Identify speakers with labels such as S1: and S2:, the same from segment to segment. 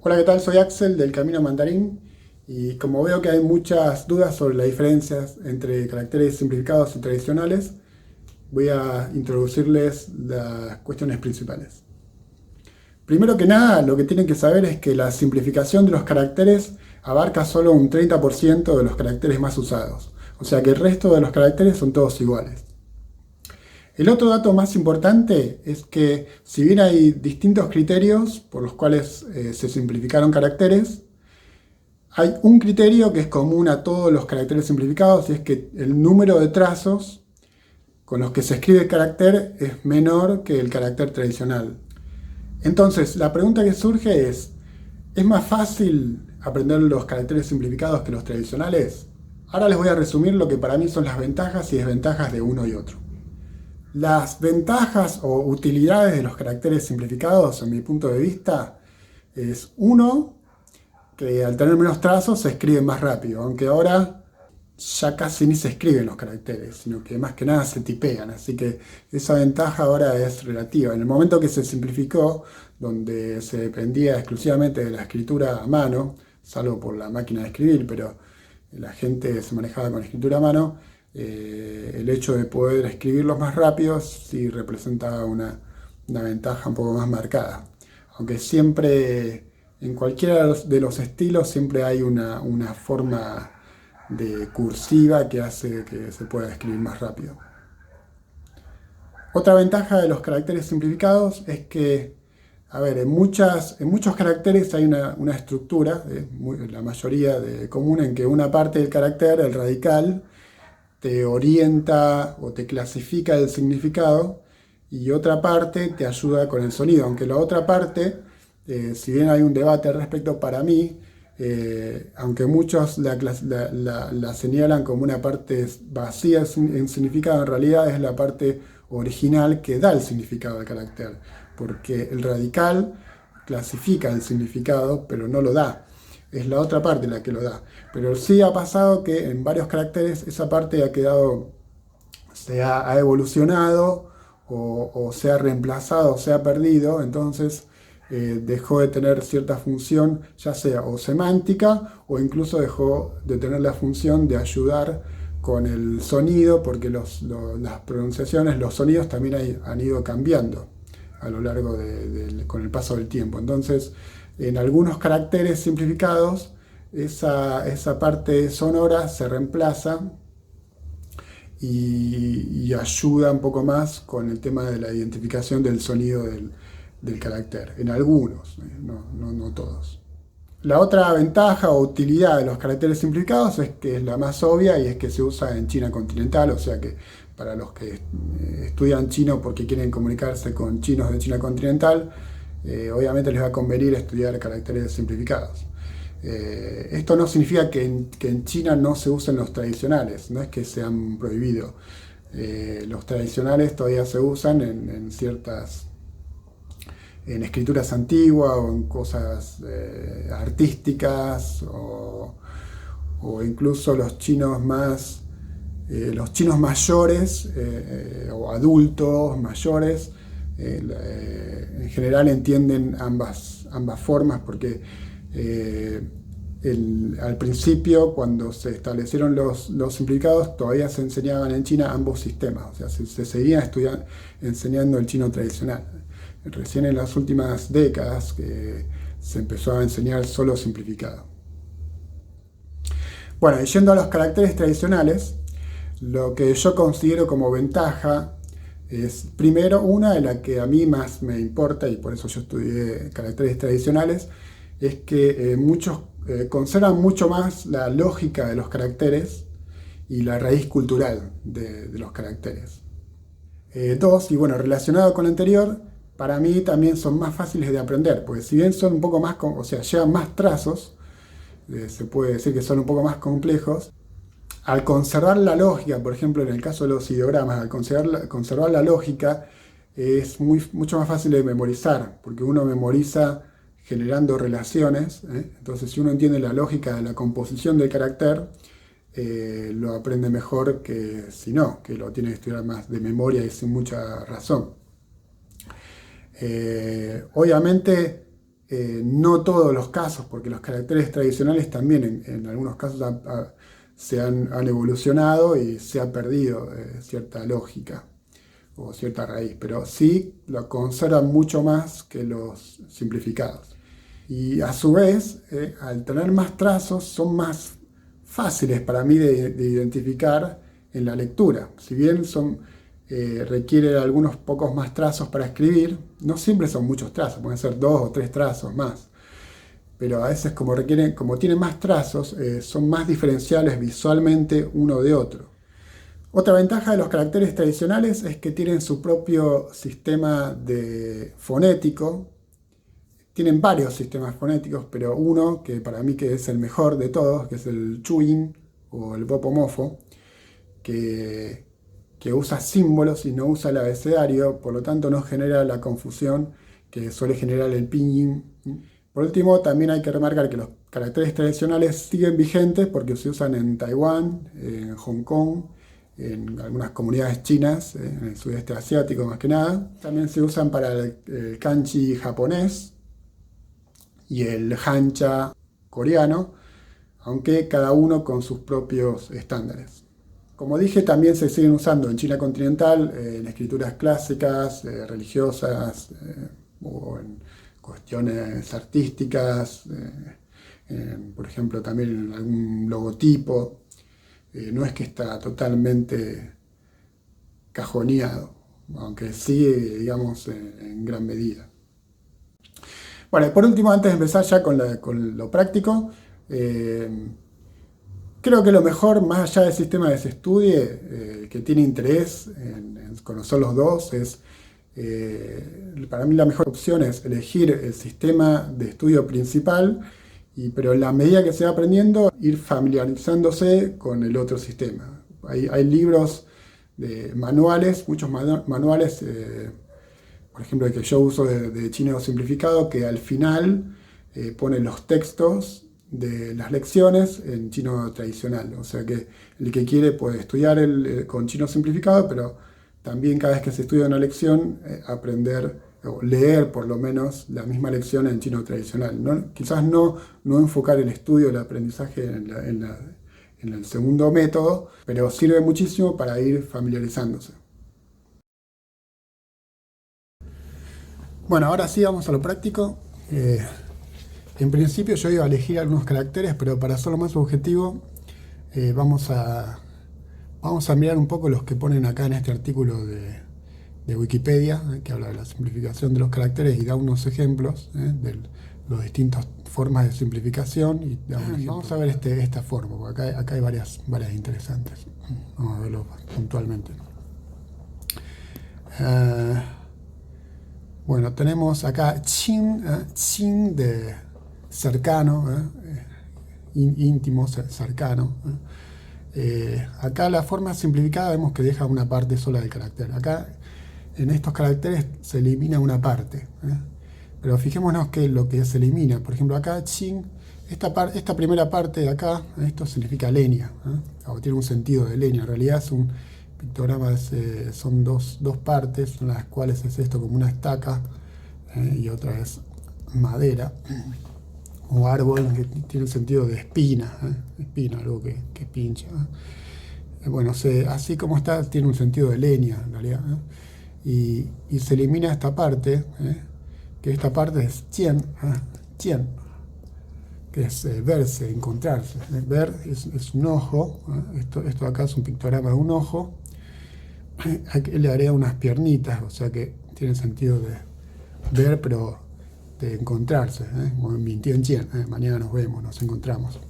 S1: Hola, ¿qué tal? Soy Axel del Camino Mandarín y como veo que hay muchas dudas sobre las diferencias entre caracteres simplificados y tradicionales, voy a introducirles las cuestiones principales. Primero que nada, lo que tienen que saber es que la simplificación de los caracteres abarca solo un 30% de los caracteres más usados, o sea que el resto de los caracteres son todos iguales. El otro dato más importante es que si bien hay distintos criterios por los cuales se simplificaron caracteres, hay un criterio que es común a todos los caracteres simplificados y es que el número de trazos con los que se escribe el carácter es menor que el carácter tradicional. Entonces, la pregunta que surge ¿es más fácil aprender los caracteres simplificados que los tradicionales? Ahora les voy a resumir lo que para mí son las ventajas y desventajas de uno y otro. Las ventajas o utilidades de los caracteres simplificados, en mi punto de vista, es uno, que al tener menos trazos se escribe más rápido, aunque ahora ya casi ni se escriben los caracteres, sino que más que nada se tipean, así que esa ventaja ahora es relativa. En el momento que se simplificó, donde se dependía exclusivamente de la escritura a mano, salvo por la máquina de escribir, pero la gente se manejaba con escritura a mano, el hecho de poder escribirlos más rápidos sí representaba una ventaja un poco más marcada. Aunque siempre, en cualquiera de los estilos, siempre hay una forma de cursiva que hace que se pueda escribir más rápido. Otra ventaja de los caracteres simplificados es que, a ver, en muchos caracteres hay una estructura, la mayoría común, en que una parte del carácter, el radical, te orienta o te clasifica el significado y otra parte te ayuda con el sonido, aunque la otra parte, si bien hay un debate al respecto para mí, aunque muchos la señalan como una parte vacía en significado, en realidad es la parte original que da el significado del carácter, porque el radical clasifica el significado, pero no lo da. Es la otra parte la que lo da. Pero sí ha pasado que en varios caracteres esa parte ha quedado, ha evolucionado o se ha reemplazado o se ha perdido, entonces dejó de tener cierta función, ya sea o semántica o incluso dejó de tener la función de ayudar con el sonido, porque las pronunciaciones, los sonidos también han ido cambiando a lo largo con el paso del tiempo. Entonces, en algunos caracteres simplificados, esa parte sonora se reemplaza y ayuda un poco más con el tema de la identificación del sonido del carácter, en algunos, no todos. La otra ventaja o utilidad de los caracteres simplificados es que es la más obvia y es que se usa en China continental, o sea que para los que estudian chino porque quieren comunicarse con chinos de China continental, obviamente les va a convenir estudiar caracteres simplificados. Esto no significa que en China no se usen los tradicionales, no es que se han prohibido. Los tradicionales todavía se usan en escrituras antiguas o en cosas artísticas o incluso los chinos mayores o adultos mayores en general entienden ambas formas porque al principio, cuando se establecieron los simplificados, todavía se enseñaban en China ambos sistemas, o sea, se seguía enseñando el chino tradicional. Recién en las últimas décadas que se empezó a enseñar solo simplificado. Bueno, y yendo a los caracteres tradicionales, lo que yo considero como ventaja es, primero, una de la que a mí más me importa, y por eso yo estudié caracteres tradicionales, es que muchos conservan mucho más la lógica de los caracteres y la raíz cultural de los caracteres. Dos, y bueno, relacionado con lo anterior, para mí también son más fáciles de aprender, porque si bien son un poco más, o sea, llevan más trazos, se puede decir que son un poco más complejos, al conservar la lógica, por ejemplo, en el caso de los ideogramas, al conservar la lógica, es mucho más fácil de memorizar, porque uno memoriza generando relaciones, entonces si uno entiende la lógica de la composición del carácter, lo aprende mejor que si no, que lo tiene que estudiar más de memoria y sin mucha razón. Obviamente no todos los casos, porque los caracteres tradicionales también en algunos casos han evolucionado y se ha perdido cierta lógica o cierta raíz, pero sí lo conservan mucho más que los simplificados. Y a su vez, al tener más trazos, son más fáciles para mí de identificar en la lectura. Si bien requiere algunos pocos más trazos para escribir, no siempre son muchos trazos, pueden ser 2 o 3 trazos más. Pero a veces como tienen más trazos, son más diferenciables visualmente uno de otro. Otra ventaja de los caracteres tradicionales es que tienen su propio sistema fonético. Tienen varios sistemas fonéticos, pero uno que para mí que es el mejor de todos, que es el Chuyin o el Bopomofo, que usa símbolos y no usa el abecedario, por lo tanto no genera la confusión que suele generar el pinyin. Por último, también hay que remarcar que los caracteres tradicionales siguen vigentes porque se usan en Taiwán, en Hong Kong, en algunas comunidades chinas, en el sudeste asiático más que nada. También se usan para el kanji japonés y el hancha coreano, aunque cada uno con sus propios estándares. Como dije, también se siguen usando en China continental, en escrituras clásicas, religiosas, o en cuestiones artísticas, por ejemplo, también en algún logotipo. No es que está totalmente cajoneado, aunque sí, digamos, en gran medida. Bueno, y por último, antes de empezar ya con lo práctico, creo que lo mejor, más allá del sistema que se estudie, que tiene interés en conocer los dos, para mí la mejor opción es elegir el sistema de estudio principal, pero en la medida que se va aprendiendo, ir familiarizándose con el otro sistema. Hay libros manuales, muchos manuales, por ejemplo, el que yo uso de chino simplificado, que al final ponen los textos de las lecciones en chino tradicional. O sea que el que quiere puede estudiar con chino simplificado, pero también cada vez que se estudia una lección, aprender o leer por lo menos la misma lección en chino tradicional. Quizás no enfocar el estudio, el aprendizaje en el segundo método, pero sirve muchísimo para ir familiarizándose. Bueno, ahora sí vamos a lo práctico. En principio yo iba a elegir algunos caracteres, pero para hacerlo más objetivo, vamos a mirar un poco los que ponen acá en este artículo de Wikipedia, que habla de la simplificación de los caracteres y da unos ejemplos de las distintas formas de simplificación. Y vamos a ver esta forma, porque acá hay varias interesantes. Vamos a verlo puntualmente. Bueno, tenemos acá Qin de cercano, íntimo, cercano. Acá la forma simplificada vemos que deja una parte sola del carácter. Acá en estos caracteres se elimina una parte. Pero fijémonos que lo que se elimina, por ejemplo acá Qin, esta primera parte de acá, esto significa leña, o tiene un sentido de leña. En realidad es un pictograma, son dos partes, en las cuales es esto como una estaca y otra es madera o árbol, que tiene el sentido de espina, algo que pincha. Bueno, así como está, tiene un sentido de leña en realidad. Y se elimina esta parte, que esta parte es tien, que es verse, encontrarse. Ver es un ojo, esto acá es un pictograma de un ojo. Aquí le haré unas piernitas, o sea que tiene sentido de ver, pero de encontrarse, mañana nos vemos, nos encontramos.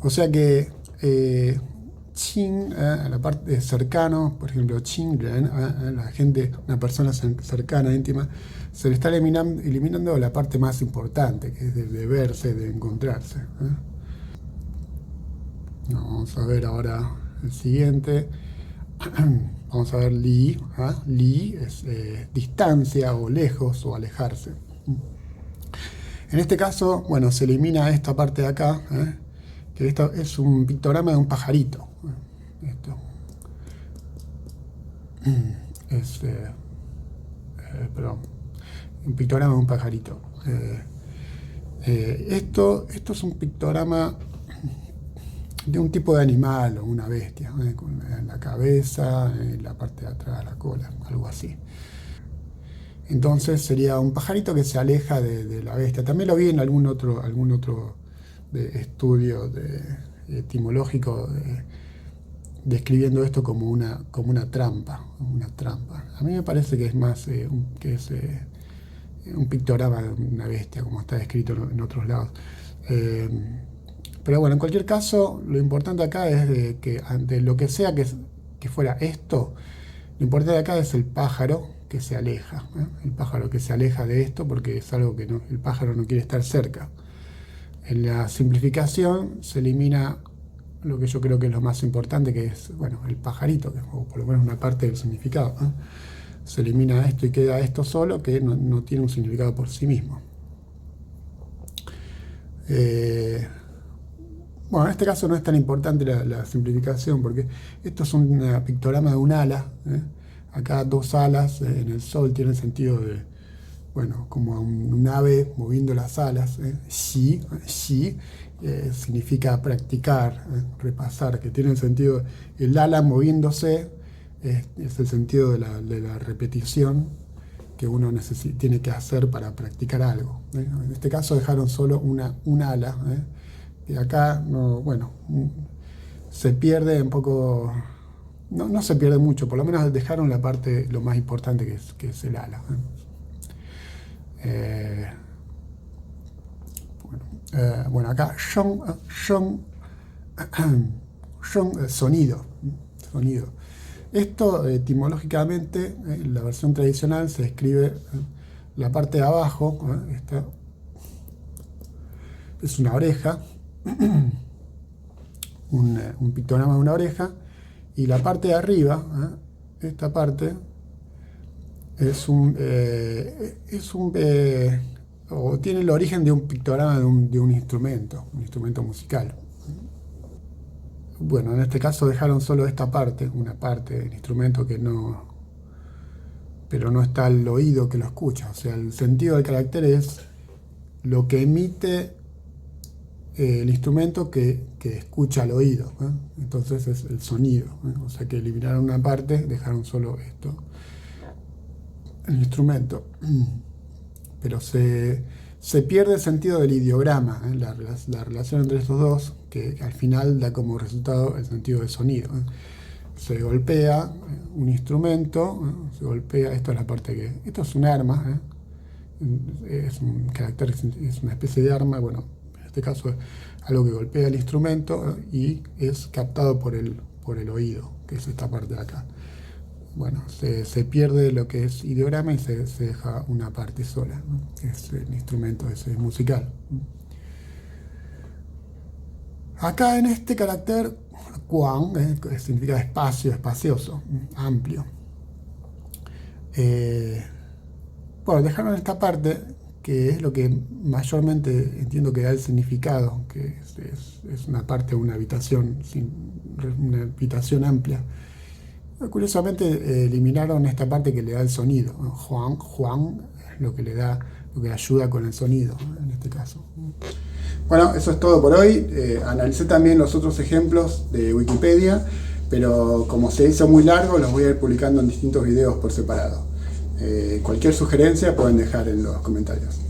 S1: O sea que Qin, la parte de cercano, por ejemplo, Qingren, la gente, una persona cercana, íntima, se le está eliminando la parte más importante, que es de verse, de encontrarse. Vamos a ver ahora el siguiente. Vamos a ver Li. Li es distancia o lejos o alejarse. En este caso, bueno, se elimina esta parte de acá, que esto es un pictograma de un pajarito. Esto es, perdón, un pictograma de un pajarito. Esto es un pictograma de un tipo de animal o una bestia, con la cabeza, la parte de atrás de la cola, algo así. Entonces sería un pajarito que se aleja de la bestia. También lo vi en algún otro estudio etimológico describiendo esto como una trampa, A mí me parece que es más un pictograma de una bestia, como está descrito en otros lados. Pero bueno, en cualquier caso, lo importante acá es que ante lo que sea que fuera esto, lo importante acá es el pájaro que se aleja, el pájaro que se aleja de esto porque es algo que el pájaro no quiere estar cerca. En la simplificación se elimina lo que yo creo que es lo más importante, que es, bueno, el pajarito, o por lo menos una parte del significado. Se elimina esto y queda esto solo, que no tiene un significado por sí mismo. Bueno, en este caso no es tan importante la simplificación, porque esto es un pictograma de un ala. Acá dos alas en el sol tienen sentido de, bueno, como un ave moviendo las alas. Shi significa practicar, repasar, que tiene el sentido, el ala moviéndose es el sentido de la repetición que uno tiene que hacer para practicar algo. En este caso dejaron solo un ala. Y acá, se pierde un poco, no se pierde mucho, por lo menos dejaron la parte, lo más importante que es el ala. Bueno, acá, sonido. Esto, etimológicamente, en la versión tradicional se escribe la parte de abajo, esta es una oreja, un pictograma de una oreja, y la parte de arriba, esta parte, o tiene el origen de un pictograma de un instrumento musical. Bueno, en este caso dejaron solo esta parte, una parte del instrumento pero no está el oído que lo escucha. O sea, el sentido del carácter es lo que emite el instrumento que escucha al oído. Entonces es el sonido. O sea que eliminaron una parte, dejaron solo esto, el instrumento. Pero se pierde el sentido del ideograma, la relación entre estos dos, que al final da como resultado el sentido del sonido. Se golpea un instrumento, esto es la parte esto es un arma, es un carácter, es una especie de arma, bueno, en este caso es algo que golpea el instrumento y es captado por el oído, que es esta parte de acá. Bueno, se pierde lo que es ideograma y se deja una parte sola, que es el instrumento ese musical. Acá en este carácter, Quang, que significa espacio, espacioso, amplio. Bueno, dejaron esta parte, que es lo que mayormente entiendo que da el significado, que es una parte de una habitación amplia. Curiosamente eliminaron esta parte que le da el sonido. Juan lo que ayuda con el sonido, en este caso. Bueno, eso es todo por hoy. Analicé también los otros ejemplos de Wikipedia, pero como se hizo muy largo, los voy a ir publicando en distintos videos por separado. Cualquier sugerencia pueden dejar en los comentarios.